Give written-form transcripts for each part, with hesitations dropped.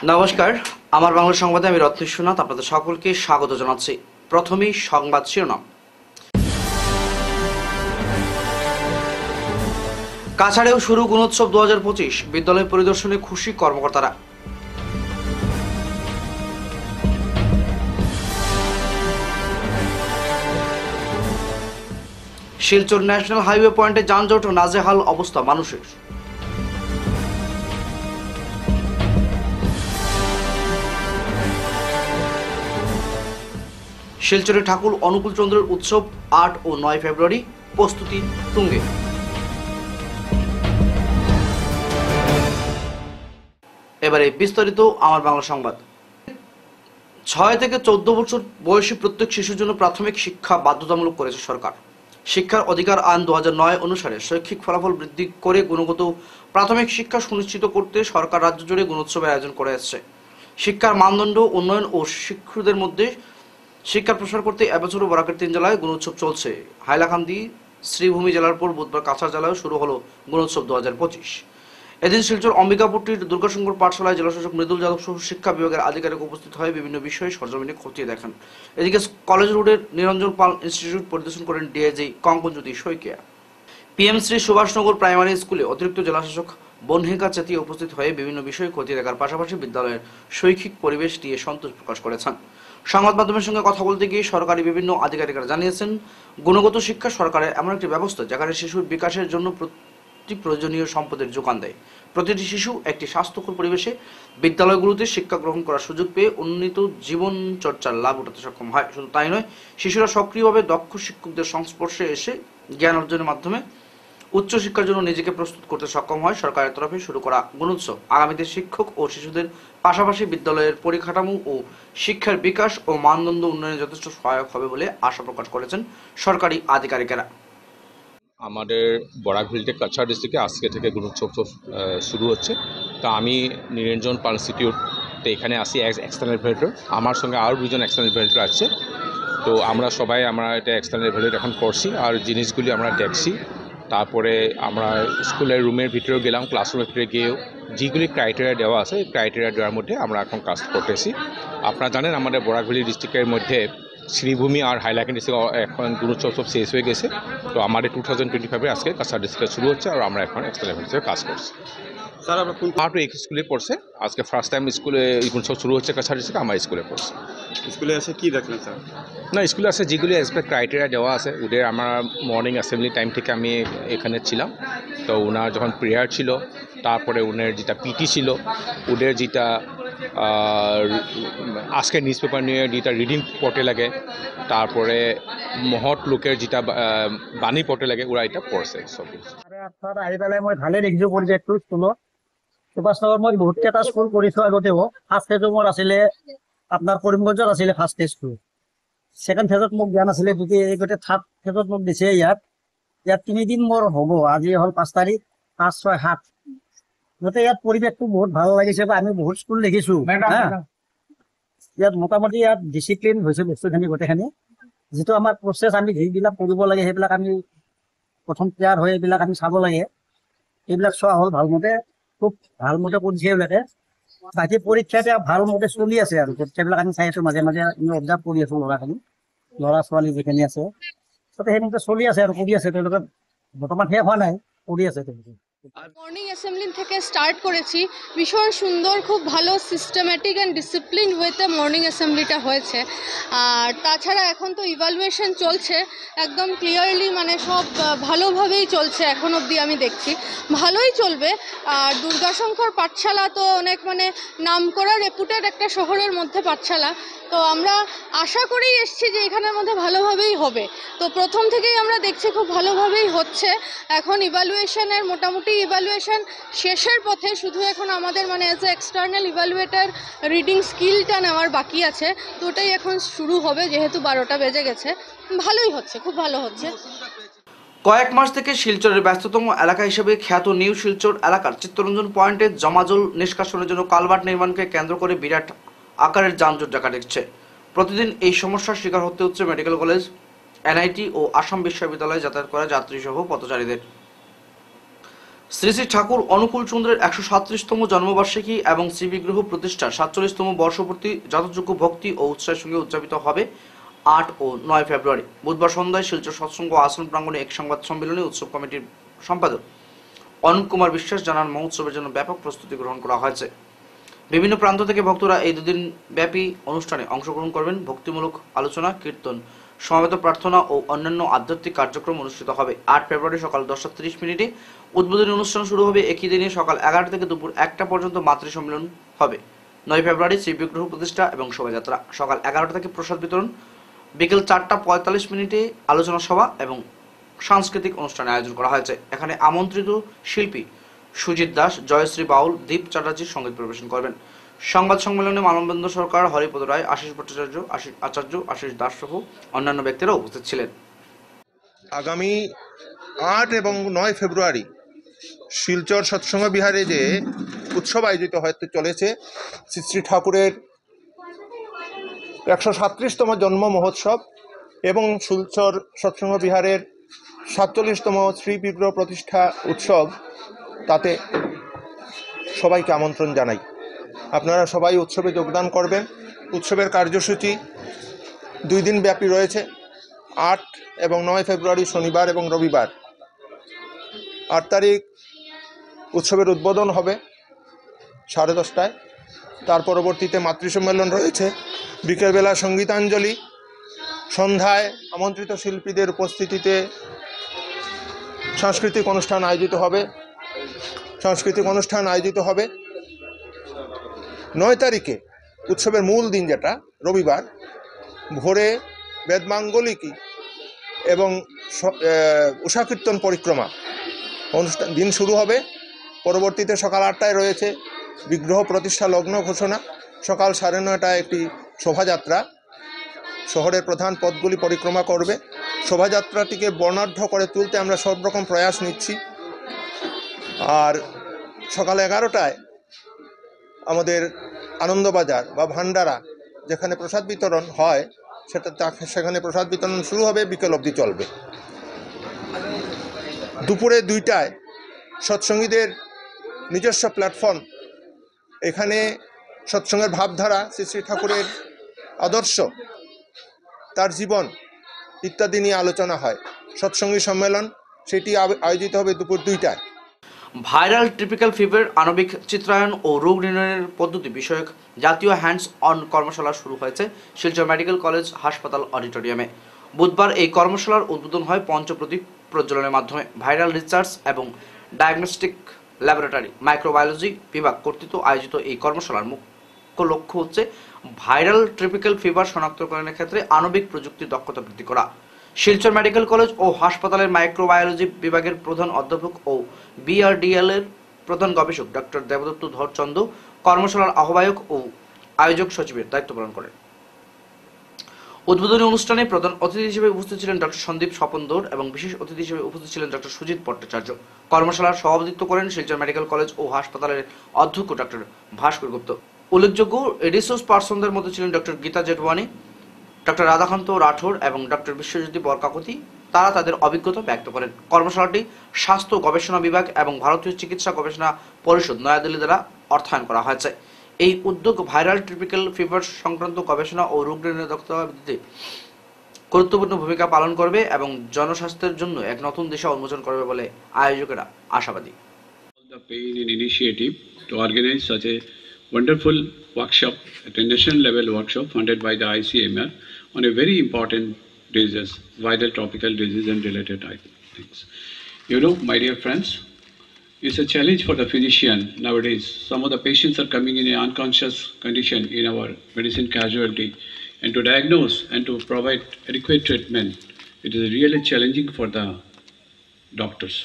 নমস্কার, আমার বাংলা সংবাদে আমি রত্নেশ্বরনাথ আপনাদের সকলকে স্বাগত জানাচ্ছি। প্রথমেই সংবাদ শিরোনাম। কাছাড়েও শুরু গুণোৎসব 2025, বিদ্যালয় পরিদর্শনে খুশি কর্মকর্তারা। শিলচর ন্যাশনাল হাইওয়ে পয়েন্টে যানজট ও নাজেহাল অবস্থা মানুষের। শিলচরে ঠাকুর অনুকূল চন্দ্রের উৎসব 8 ও 9 ফেব্রুয়ারি, প্রস্তুতি তুঙ্গে। এবারে বিস্তারিত আমার বাংলা সংবাদ। 6 থেকে 14 বছর বয়সী প্রত্যেক শিশুর জন্য প্রাথমিক শিক্ষা বাধ্যতামূলক করেছে সরকার। শিক্ষার অধিকার আইন 2009 অনুসারে শৈক্ষিক ফলাফল বৃদ্ধি করে গুণগত প্রাথমিক শিক্ষা সুনিশ্চিত করতে সরকার রাজ্য জুড়ে গুণোৎসবের আয়োজন করে আসছে। শিক্ষার মানদণ্ড উন্নয়ন ও শিক্ষকদের মধ্যে শিক্ষার প্রসার করতে এবছরও বরাকের 3 জেলায় গুণোৎসব চলছে। হাইলাকান্দি, শ্রীভূমি জেলার পর বুধবার কাছাড় জেলায় শুরু হলো গুণোৎসব 2025। এদিন শিলচর অম্বিকাপুরটির দুর্গাশঙ্কর পাঠশালায় জেলাশাসক মৃদুল যাদব সহ শিক্ষা বিভাগের আধিকারিক উপস্থিত হয়ে বিভিন্ন বিষয়ে সরজমিনে খতিয়ে দেখেন। এদিকে কলেজ রোডের নিরঞ্জন পাল ইনস্টিটিউট পরিদর্শন করেন DIG Kankanjyoti Saikia. PM Shri Subhashnagar primary স্কুলে অতিরিক্ত জেলাশাসক বনহেকা চেতিয়া উপস্থিত হয়ে বিভিন্ন বিষয়ে খতিয়ে দেখার পাশাপাশি বিদ্যালয়ের শৈক্ষিক পরিবেশ নিয়ে সন্তোষ প্রকাশ করেছেন। সংবাদ মাধ্যমের সঙ্গে কথা বলতে গিয়ে সরকারি বিভিন্ন আধিকারিকরা জানিয়েছেন, গুণগত শিক্ষা সরকারের এমন একটি ব্যবস্থা যেখানে শিশুর বিকাশের জন্য প্রয়োজনীয় সম্পদের যোগান দেয়। প্রতিটি শিশু একটি স্বাস্থ্যকর পরিবেশে বিদ্যালয়গুলোতে শিক্ষা গ্রহণ করার সুযোগ পেয়ে উন্নীত জীবন চর্চার লাভ উঠাতে সক্ষম হয়। শুধু তাই নয়, শিশুরা সক্রিয়ভাবে দক্ষ শিক্ষকদের সংস্পর্শে এসে জ্ঞান অর্জনের মাধ্যমে উচ্চশিক্ষার জন্য নিজেকে প্রস্তুত করতে সক্ষম হয়। সরকারের তরফে শুরু করা গুণোৎসব আগামীতে শিক্ষক ও শিশুদের পাশাপাশি বিদ্যালয়ের পরিকাঠামো ও শিক্ষার বিকাশ ও মানদণ্ড উন্নয়নে যথেষ্ট সহায়ক হবে বলে আশা প্রকাশ করেছেন সরকারি আধিকারিকেরা। আমাদের বরাকভিলতে কাছাড় ডিস্ট্রিক্টে আজকে থেকে গুণোৎসব শুরু হচ্ছে। তো আমি নিরঞ্জন পাল ইনস্টিটিউটে এখানে আসি এক্সটার্নাল ভ্যালিডেটর, আমার সঙ্গে আরও দুজন এক্সটার্নাল ভ্যালিডেটর আছে। তো আমরা এটা এক্সটার্নাল ভ্যালিডেট এখন করছি আর জিনিসগুলি আমরা দেখছি। তারপরে আমরা স্কুলের রুমের ভিতরেও গেলাম, ক্লাসরুমের ভিতরে গিয়েও যেগুলি ক্রাইটেরিয়া দেওয়া আছে ক্রাইটেরিয়া দেওয়ার মধ্যে আমরা এখন কাজ করতেছি। আপনারা জানেন আমাদের বরাকভেলি ডিস্ট্রিক্টের মধ্যে শ্রীভূমি আর হাইলাকান্দি ডিস্ট্রিক্ট এখন গুণোৎসব সব শেষ হয়ে গেছে। তো আমাদের 2025 আজকে কাছাড় ডিস্ট্রিক্টে শুরু হচ্ছে আর আমরা এখন এক্সটার্নাল ভ্যালিডেটর কাজ করছি। স্যার, আমরা কোন এক স্কুলে পড়ছে, আজকে ফার্স্ট টাইম স্কুলে গুণোৎসব শুরু হচ্ছে কাছাড় ডিস্ট্রিক্টে, আমার স্কুলে পড়ছে। স্কুলে এসে কি দেখলেন স্যার? না, স্কুলে আছে যেগুলি ক্রাইটেরিয়া দেওয়া আছে ওদের, আমার মর্নিং অ্যাসেম্বলি টাইম থেকে আমি এখানে ছিলাম। তো ওনার যখন প্রেয়ার ছিল, তারপরে ওনার যেটা পিটি ছিল, ওদের যেটা আজকের নিউজ পেপার নিয়ে যেটা রিডিং পড়তে লাগে, তারপরে মহৎ লোকের যেটা বাণী পড়তে লাগে, ওরা এটা পড়ছে সব। আহি পেলাই মই ভালে দেখিছো পৰিৱেশটো স্কুলত। সুভাষনগৰ মই বহুতকেইটা স্কুল কৰিছো আগতেও। ফাৰ্ষ্ট ফেজত মোৰ আছিলে আপোনাৰ কৰিমগঞ্জত আছিলে ফাৰ্ষ্ট ফেজটো। ছেকেণ্ড ফেজত মোক দিয়া নাছিলে, যদি গোটেই থাৰ্ড ফেজত মোক দিছে ইয়াত 3 দিন মোৰ হ'ব। আজি হ'ল 5 তাৰিখ, 5, 6, 7। গোটেই ইয়াত পৰিৱেশটো বহুত ভাল লাগিছে। আমি বহুত স্কুল দেখিছো, ইয়াত মোটামুটি ইয়াত ডিচিপ্লিন হৈছে বস্তুখিনি গোটেইখিনি। যিটো আমাৰ প্ৰচেছ আমি যিবিলাক কৰিব লাগে সেইবিলাক আমি প্ৰথম তৈয়াৰ হৈ এইবিলাক আমি চাব লাগে। এইবিলাক চোৱা হ'ল ভালমতে, খুব ভালমতে কৰিছে এইবিলাকে। বাকী পৰীক্ষাতে ভালমতে চলি আছে আৰু পৰীক্ষাবিলাক আমি চাই আছো, মাজে মাজে আমি অবজাৰ্ভ কৰি আছো। ল'ৰা ছোৱালী যিখিনি আছে তাতে সেইমতে চলি আছে আৰু কৰি আছে। তেওঁলোকে বৰ্তমান শেষ হোৱা নাই, কৰি আছে তেওঁলোকে। মর্নিং অ্যাসেম্বলি থেকে স্টার্ট করেছি, ভীষণ সুন্দর, খুব ভালো সিস্টেম্যাটিক অ্যান্ড ডিসিপ্লিন ওয়েতে মর্নিং অ্যাসেম্বলিটা হয়েছে। আর তাছাড়া এখন তো ইভালুয়েশন চলছে, একদম ক্লিয়ারলি মানে সব ভালোভাবেই চলছে এখন অবধি আমি দেখছি, ভালোই চলবে। আর দুর্গাশঙ্কর পাঠশালা তো অনেক মানে নামকরা রেপুটেড একটা শহরের মধ্যে পাঠশালা। তো আমরা আশা করেই এসেছি যে এখানের মধ্যে ভালোভাবেই হবে। তো প্রথম থেকেই আমরা দেখছি খুব ভালোভাবেই হচ্ছে। এখন ইভালুয়েশনের মোটামুটি ইভালুয়েশন শেষের পথে, শুধু এখন আমাদের মানে অ্যাজ এ এক্সটার্নাল ইভালুয়েটার রিডিং স্কিলটা নেওয়ার বাকি আছে। তো ওটাই এখন শুরু হবে, যেহেতু 12টা বেজে গেছে। ভালোই হচ্ছে, খুব ভালো হচ্ছে। কয়েক মাস থেকে শিলচরের ব্যস্ততম এলাকা হিসেবে খ্যাত নিউ শিলচর এলাকার চিত্তরঞ্জন পয়েন্টে জমাজল নিষ্কাশনের জন্য কালভার্ট নির্মাণকে কেন্দ্র করে বিরাট আকারের যানজট দেখা দিচ্ছে। প্রতিদিন এই সমস্যার শিকার হতে হচ্ছে মেডিকেল কলেজ, এনআইটি ও আসাম বিশ্ববিদ্যালয়ে যাতায়াত করা যাত্রী সহ পথচারীদের। শ্রী শ্রী ঠাকুর অনুকূল চন্দ্রের 137তম জন্মবার্ষিকী এবং শ্রীবিগ্রহ প্রতিষ্ঠার 47তম বর্ষপূর্তি যথাযোগ্য ভক্তি ও উৎসাহের সঙ্গে উদযাপিত হবে 8 ও 9 ফেব্রুয়ারি। বুধবার সন্ধ্যায় শিলচর সৎসঙ্গ আশ্রম প্রাঙ্গণে এক সংবাদ সম্মেলনে উৎসব কমিটির সম্পাদক অনুপ কুমার বিশ্বাস জানান, মহোৎসবের জন্য ব্যাপক প্রস্তুতি গ্রহণ করা হয়েছে। বিভিন্ন প্রান্ত থেকে ভক্তরা এই দুদিন ব্যাপী অনুষ্ঠানে অংশগ্রহণ করবেন। ভক্তিমূলক আলোচনা, কীর্তন, সমবেত প্রার্থনা ও অন্যান্য আধ্যাত্মিক কার্যক্রম অনুষ্ঠিত হবে। 8 ফেব্রুয়ারি সকাল 10:30 উদ্বোধনী অনুষ্ঠান শুরু হবে। একই দিনে সকাল 11টা থেকে দুপুর 1টা পর্যন্ত মাতৃ সম্মেলন হবে। 9 ফেব্রুয়ারি শ্রীবিগ্রহ প্রতিষ্ঠা এবং শোভাযাত্রা। সকাল 11টা থেকে প্রসাদ বিতরণ। বিকেল 4:45 আলোচনা সভা এবং সাংস্কৃতিক অনুষ্ঠানের আয়োজন করা হয়েছে। এখানে আমন্ত্রিত শিল্পী সুজিত দাস, জয়শ্রী বাউল, দীপ চ্যাটার্জি সঙ্গীত পরিবেশন করবেন। সংবাদ সম্মেলনে মানবেন্দ্র সরকার, হরিপদ রায়, আশিস ভট্টাচার্য, আশিস দাস সহ অন্যান্য ব্যক্তিরা উপস্থিত ছিলেন। আগামী 8 এবং 9 ফেব্রুয়ারি শিলচর সৎসঙ্গ বিহারে যে উৎসব আয়োজিত হতে চলেছে, শ্রী শ্রী ঠাকুরের 137তম জন্ম মহোৎসব এবং শিলচর সৎসঙ্গ বিহারের 47তম শ্রী বিগ্রহ প্রতিষ্ঠা উৎসব, তাতে সবাইকে আমন্ত্রণ জানাই। আপনারা সবাই উৎসবে যোগদান করবেন। উৎসবের কার্যসূচি 2 দিন ব্যাপী রয়েছে, 8 এবং 9 ফেব্রুয়ারি শনিবার এবং রবিবার। 8 তারিখ উৎসবের উদ্বোধন হবে 10:30টায়। তার পরবর্তীতে মাতৃসম্মেলন রয়েছে। বিকেলবেলা সঙ্গীতাঞ্জলি, সন্ধ্যায় আমন্ত্রিত শিল্পীদের উপস্থিতিতে সাংস্কৃতিক অনুষ্ঠান আয়োজিত হবে। 9 তারিখে উৎসবের মূল দিন, যেটা রবিবার, ভোরে বেদমাঙ্গলিকী এবং উষাকীর্তন পরিক্রমা অনুষ্ঠান দিন শুরু হবে। পরবর্তীতে সকাল 8টায় রয়েছে বিগ্রহ প্রতিষ্ঠা লগ্ন ঘোষণা। সকাল 9:30টায় একটি শোভাযাত্রা শহরের প্রধান পথগুলি পরিক্রমা করবে। শোভাযাত্রাটিকে বর্ণাঢ্য করে তুলতে আমরা সব রকম প্রয়াস নিচ্ছি। আর সকাল 11টায় আমাদের আনন্দবাজার বা ভান্ডারা, যেখানে প্রসাদ বিতরণ হয়, সেখানে প্রসাদ বিতরণ শুরু হবে, বিকেল অবধি চলবে। দুপুরে 2টায় সৎসঙ্গীদের নিজস্ব প্ল্যাটফর্ম, এখানে সৎসঙ্গের ভাবধারা, শ্রী শ্রী ঠাকুরের আদর্শ, তার জীবন ইত্যাদি নিয়ে আলোচনা হয়। সৎসঙ্গী সম্মেলন, সেটি আয়োজিত হবে দুপুর 2টায়। ভাইরাল ট্রপিক্যাল ফিভার, আণবিক চিত্রায়ন ও রোগ নির্ণয়ের পদ্ধতি বিষয়ক জাতীয় হ্যান্ডস অন কর্মশালা শুরু হয়েছে শিলচর মেডিকেল কলেজ হাসপাতাল অডিটোরিয়ামে। বুধবার এই কর্মশালার উদ্বোধন হয় পঞ্চপ্রদীপ প্রজ্বলনের মাধ্যমে। ভাইরাল রিসার্চ এবং ডায়াগনস্টিক ল্যাবরেটরি মাইক্রোবায়োলজি বিভাগ কর্তৃক আয়োজিত এই কর্মশালার মুখ্য লক্ষ্য হচ্ছে ভাইরাল ট্রপিক্যাল ফিভার শনাক্তকরণের ক্ষেত্রে আণবিক প্রযুক্তির দক্ষতা বৃদ্ধি করা। শিলচর মেডিকেল কলেজ ও হাসপাতালের মাইক্রোবায়োলজি বিভাগের প্রধান অধ্যাপক ও বিআরডিএল এর প্রধান গবেষক ডক্টর দেবদত্ত ধরচন্দ কর্মশালার আহ্বায়ক ও আয়োজক সচিবের দায়িত্ব পালন করেন। উদ্বোধনী অনুষ্ঠানে প্রধান অতিথি হিসেবে উপস্থিত ছিলেন ডক্টর সন্দীপ স্বপনদর এবং বিশেষ অতিথি হিসেবে উপস্থিত ছিলেন ডক্টর সুজিত ভট্টাচার্য। কর্মশালার সভাপতিত্ব করেন শিলচর মেডিকেল কলেজ ও হাসপাতালের অধ্যক্ষ ডক্টর ভাস্কর গুপ্ত। উল্লেখযোগ্য রিসোর্স পার্সনদের মধ্যে ছিলেন ডক্টর গীতা জেঠওয়ানি, ডক্টর রাধাকান্ত রাঠোর এবং ডক্টর বিশ্বজ্যোতি বরকাকতি। তারা তাদের অভিজ্ঞতা ব্যক্ত করেন। কর্মশালাটি স্বাস্থ্য গবেষণা বিভাগ এবং ভারতীয় চিকিৎসা গবেষণা পরিষদ নয়াদিল্লি দ্বারা অর্থায়ন করা হয়েছে। এই উদ্যোগ ভাইরাল ট্রপিক্যাল ফিভার সংক্রান্ত গবেষণা ও রোগ নির্ণয়ের দক্ষতা বৃদ্ধিতে গুরুত্বপূর্ণ ভূমিকা পালন করবে এবং জনস্বাস্থ্যের জন্য এক নতুন দিশা উন্মোচন করবে বলে আয়োজকেরা আশাবাদী। The pain and initiative to organize such a wonderful workshop, at a national level workshop funded by the ICMR on a very important disease, viral tropical disease and related things. You know, my dear friends, it's a challenge for the physician nowadays. Some of the patients are coming in an unconscious condition in our medicine casualty, and to diagnose and to provide adequate treatment, it is really challenging for the doctors.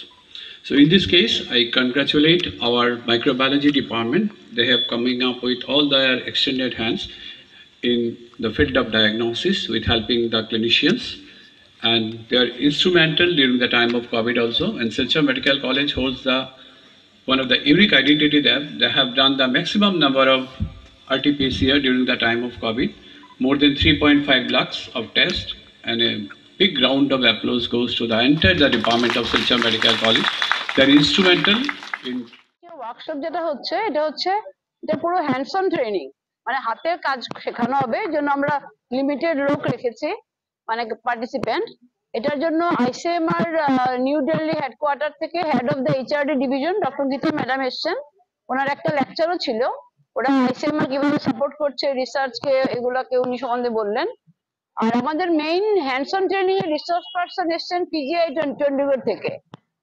So in this case, I congratulate our microbiology department. They have coming up with all their extended hands in the field of diagnosis with helping the clinicians, and they are instrumental during the time of COVID also. And Silchar Medical College holds one of the unique identity there. They have done the maximum number of RT-PCR during the time of COVID, more than 3.5 lakhs of tests, and a big round of applause goes to the entire department of Silchar Medical College They are instrumental in workshop যেটা হচ্ছে এটা পুরো hands on training, মানে হাতের কাজ শেখানো হবে। এর জন্য আমরা লিমিটেড লোক রেখেছি, মানে পার্টিসিপেন্ট। এটার জন্য আইসিএমআর নিউ দিল্লি হেডকোয়ার্টার থেকে head of the HRD division doctor Gita madam এসছেন। ওনার একটা লেকচারও ছিল, ওরা আইসিএমআর কিভাবে সাপোর্ট করছে রিসার্চকে, এগুলাকে উনি সম্বন্ধে বললেন। আর আমাদের মেইন হ্যান্ডস অন ট্রেনিং এর রিসোর্স পার্সন এসছেন পিজিআই চণ্ডীগড় থেকে,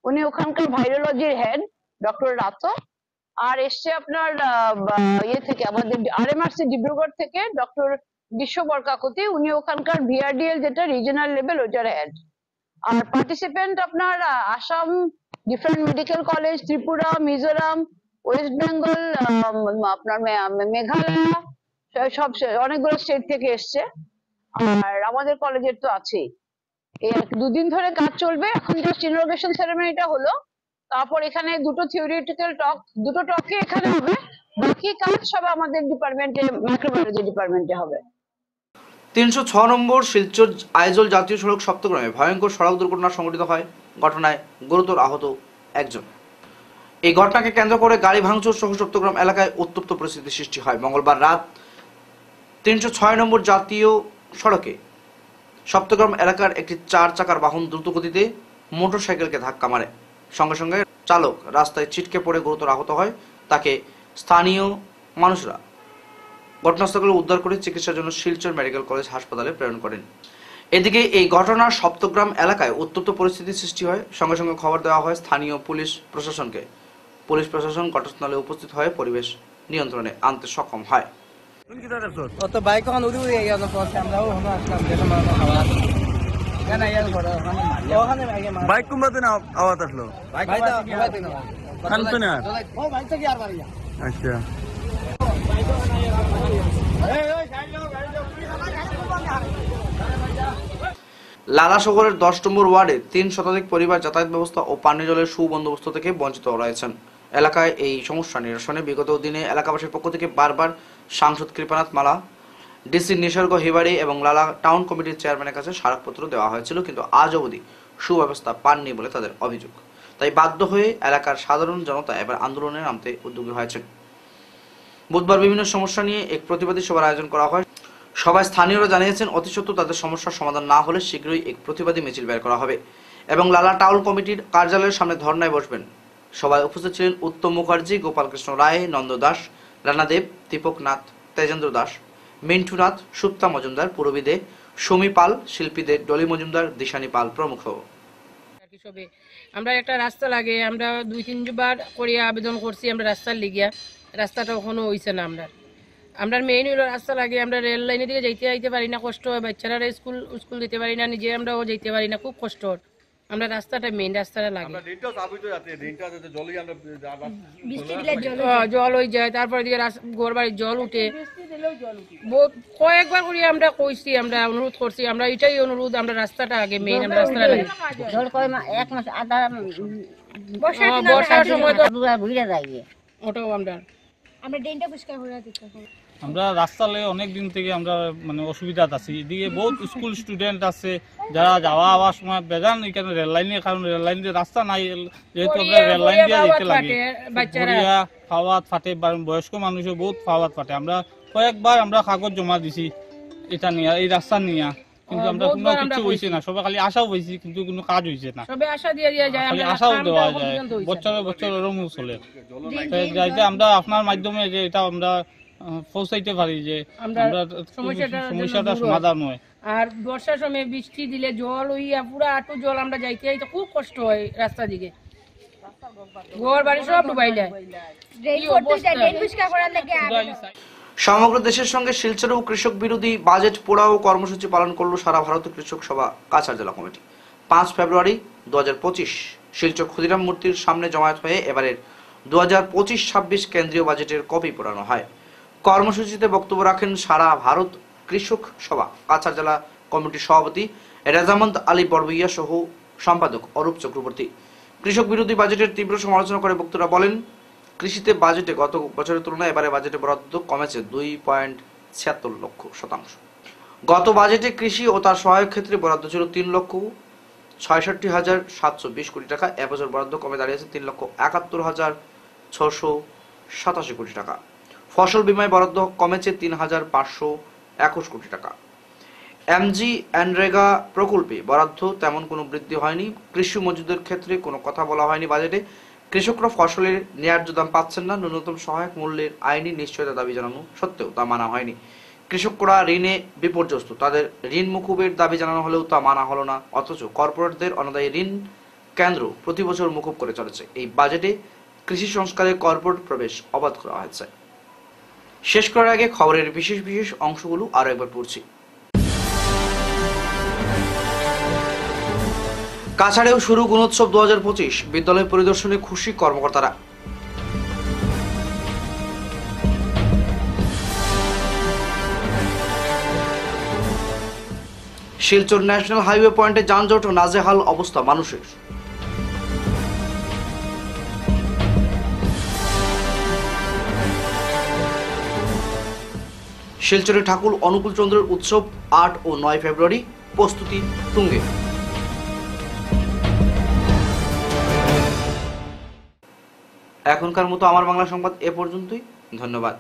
উনি ওখানকার ভাইরোলজির হেড ডক্টর রাতো। আর এসছে আপনার ইয়ে থেকে আমাদের আরএমআরসি ডিব্রুগড় থেকে ডক্টর বিশ্ববর কাকতি, উনি ওখানকার ভিআরডিএল যেটা রিজনাল লেভেল ওটার হেড। আর পার্টিসিপেন্ট আপনার Assam, different medical college, Tripura, Mizoram, West Bengal, আপনার মেঘালয়, সব অনেকগুলো স্টেট থেকে এসছে। আর আমাদের কলেজের তো আছেই। এই 2 দিন ধরে কাজ চলবে। এখন জাস্ট ইনঅগ্রেশন সেরেমনিটা হলো, তারপর এখানে দুটো থিওরিটিক্যাল টক, দুটো টকে এখানে হবে, বাকি কাজ সব আমাদের ডিপার্টমেন্টে, মাইক্রোবায়োলজি ডিপার্টমেন্টে হবে। 306 নম্বর শিলচর আইজল জাতীয় সড়ক সপ্তগ্রামে ভয়ঙ্কর সড়ক দুর্ঘটনা সংঘটিত হয়। ঘটনায় গুরুতর আহত একজন। এই ঘটনাকে কেন্দ্র করে গাড়ি ভাঙচুর সহ সপ্তগ্রাম এলাকায় উত্তপ্ত পরিস্থিতির সৃষ্টি হয়। মঙ্গলবার রাত 306 নম্বর জাতীয় সড়কে সপ্তগ্রাম এলাকার একটি 4 চাকার বাহন দ্রুত গতিতে মোটরসাইকেলকে ধাক্কা মারে। সঙ্গে সঙ্গে চালক রাস্তায় ছিটকে পড়ে গুরুতর আহত হয়। তাকে স্থানীয় মানুষরা ঘটনাস্থলে উদ্ধার করে চিকিৎসার জন্য শিলচর মেডিকেল কলেজ হাসপাতালে প্রেরণ করেন। এদিকে এই ঘটনার সপ্তগ্রাম এলাকায় উত্তপ্ত পরিস্থিতির সৃষ্টি হয়। সঙ্গে সঙ্গে খবর দেওয়া হয় স্থানীয় পুলিশ প্রশাসনকে। পুলিশ প্রশাসন ঘটনাস্থলে উপস্থিত হয়ে পরিবেশ নিয়ন্ত্রণে আনতে সক্ষম হয়। অত বাইক এখন উড়ি উড়ি গেল, আমরাও আসলাম দেখে মানে খাওয়া কেন ইয়ার ঘরে ওখানে বাইক কুমড়াতে না আওয়াজ আসলো, বাইক কানতো না ও বাইক থেকে আর বাড়ি। আচ্ছা লালা শহরের 10 নম্বর ওয়ার্ডে 3 শতাধিক পরিবার যাতায়াত ব্যবস্থা ও পানীয় জলের সুবন্দোবস্ত থেকে বঞ্চিত রয়েছেন। এলাকায় এই সমস্যা নিরসনে বিগত দিনে এলাকাবাসীর পক্ষ থেকে বারবার সাংসদ কৃপানাথ মালা, ডিসি নিসর্গ হিবাড়ি এবং লালা টাউন কমিটির চেয়ারম্যানের কাছে স্মারকপত্র দেওয়া হয়েছিল, কিন্তু আজ অবধি সুব্যবস্থা পাননি বলে তাদের অভিযোগ। তাই বাধ্য হয়ে এলাকার সাধারণ জনতা এবার আন্দোলনে নামতে উদ্যোগী হয়েছেন। বুধবার বিভিন্ন সমস্যা নিয়ে এক প্রতিবাদী সভার আয়োজন করা হয়। সবাই স্থানীয়রা জানিয়েছেন অতি সত্ত্বর তাদের সমস্যার সমাধান না হলে শীঘ্রই এক প্রতিবাদী মিছিল বের করা হবে এবং লালা টাউন কমিটির কার্যালয়ের সামনে ধর্নায় বসবেন। সবাই উপস্থিত ছিলেন উত্তম মুখার্জি, গোপালকৃষ্ণ রায়, নন্দ দাস, রানাদেব, দীপক নাথ, তেজেন্দ্র দাস, মিন্টু নাথ, সুপ্তা মজুমদার, পুরবী দে, সুমি পাল, শিল্পীদের ডলি মজুমদার, দিশানি পাল প্রমুখ। আমরা একটা রাস্তা লাগে, আমরা 2-3 বার করে আবেদন করছি, আমরা রাস্তার লিগিয়া রাস্তাটা এখনো হইছে না। আমরা মেইন হইলো রাস্তা লাগে, আমরা রেল লাইনের দিকে যাইতে পারি না, কষ্ট হয়। বাচ্চারা স্কুল দিতে পারি না, নিজে আমরাও যাইতে পারি না, খুব কষ্ট। আমরা রাস্তাটা মেইন রাস্তাটা লাগে, জল হয়ে যায়, তারপরে দিকে ঘর বাড়ির জল উঠে। কয়েকবার করে আমরা কইছি, আমরা অনুরোধ করছি, আমরা এটাই অনুরোধ, আমরা রাস্তাটা আগে মেইন, আমরা রাস্তাটা লাগে। বর্ষার সময় তো ওটাও আমরা রাস্তা লেগে অনেক দিন থেকে আমরা মানে অসুবিধা আছি। এদিকে বহুত স্কুল স্টুডেন্ট আছে যারা যাওয়া আওয়ার সময় বেজান, এখানে রেল লাইনের কারণ রেল লাইন দিয়ে রাস্তা নাই, যেহেতু আমরা রেল লাইন দিয়ে যেতে লাগে, খাওয়াত ফাটে, বয়স্ক মানুষও বহুত খাওয়াত ফাটে। আমরা কয়েকবার আমরা কাগজ জমা দিছি এটা নিয়ে, এই রাস্তা নিয়ে, কিন্তু আমরা কোনো কিছু হয়েছে না। সবাই খালি আশাও হয়েছি, কিন্তু কোনো কাজ হয়েছে না। খালি আশাও দেওয়া যায়, বছর ওরকম চলে। যাইতে আমরা আপনার মাধ্যমে যে এটা আমরা পৌঁছাইতে পারি যে আমরা সমস্যাটা সমাধান হয়। আর বর্ষার সময় বৃষ্টি দিলে জল হইয়া পুরা আটু জল, আমরা যাইতে যাইতে খুব কষ্ট হয় রাস্তা দিকে, ঘর বাড়ি সব ডুবাই যায়। সমগ্র দেশের সঙ্গে শিলচরেও কৃষক বিরোধী বাজেট পোড়াও কর্মসূচি পালন করল সারা ভারতীয় কৃষক সভা কাছাড় জেলা কমিটি। 5 ফেব্রুয়ারি 2025 শিলচর ক্ষুদিরাম মূর্তির সামনে জমায়েত হয়ে এবারের 2025-26 কেন্দ্রীয় বাজেটের কপি পোড়ানো হয়। কর্মসূচিতে বক্তব্য রাখেন সারা ভারত কৃষক সভা কাছাড় জেলা কমিটির সভাপতি রেজামন্দ আলী বড়বইয়া সহ সম্পাদক অরূপ চক্রবর্তী। কৃষক বিরোধী বাজেটের তীব্র সমালোচনা করে বক্তারা বলেন, কৃষিতে বাজেটে গত বছরের তুলনায় এবারে বাজেটে বরাদ্দ কমেছে 2.76 লক্ষ শতাংশ। গত বাজেটে কৃষি ও তার সহায়ক ক্ষেত্রে বরাদ্দ ছিল 3 লক্ষ 66,720 কোটি টাকা। এবছর বরাদ্দ কমে দাঁড়িয়েছে 3,71,687 কোটি টাকা। ফসল বীমায় বরাদ্দ কমেছে 3,521 কোটি টাকা। এমজি এনরেগা প্রকল্পে বরাদ্দ তেমন কোনো বৃদ্ধি হয়নি। কৃষি মজুদের ক্ষেত্রে কোনো কথা বলা হয়নি বাজেটে। কৃষকরা ফসলের ন্যায্য দাম পাচ্ছেন না। ন্যূনতম সহায়ক মূল্যের আইনি নিশ্চয়তা দাবি জানানো সত্ত্বেও তা মানা হয়নি। কৃষকরা ঋণে বিপর্যস্ত, তাদের ঋণ মুকুবের দাবি জানানো হলেও তা মানা হলো না। অথচ কর্পোরেটদের অনাদায়ী ঋণ কেন্দ্র প্রতি বছর মুকুব করে চলেছে। এই বাজেটে কৃষি সংস্কারে কর্পোরেট প্রবেশ অবাধ করা হয়েছে। শেষ করার আগে খবরের বিশেষ বিশেষ অংশগুলো আরো একবার পড়ছি। কাছাড়েও শুরু গুণোৎসব 2025। বিদ্যালয় পরিদর্শনে খুশি কর্মকর্তারা। শিলচর ন্যাশনাল হাইওয়ে পয়েন্টে যানজট ও নাজেহাল অবস্থা মানুষের। শিলচরে ঠাকুর অনুকূল চন্দ্রের উৎসব 8 ও 9 ফেব্রুয়ারি, প্রস্তুতি তুঙ্গে। এখনকার মতো আমার বাংলা সংবাদ এ পর্যন্তই। ধন্যবাদ।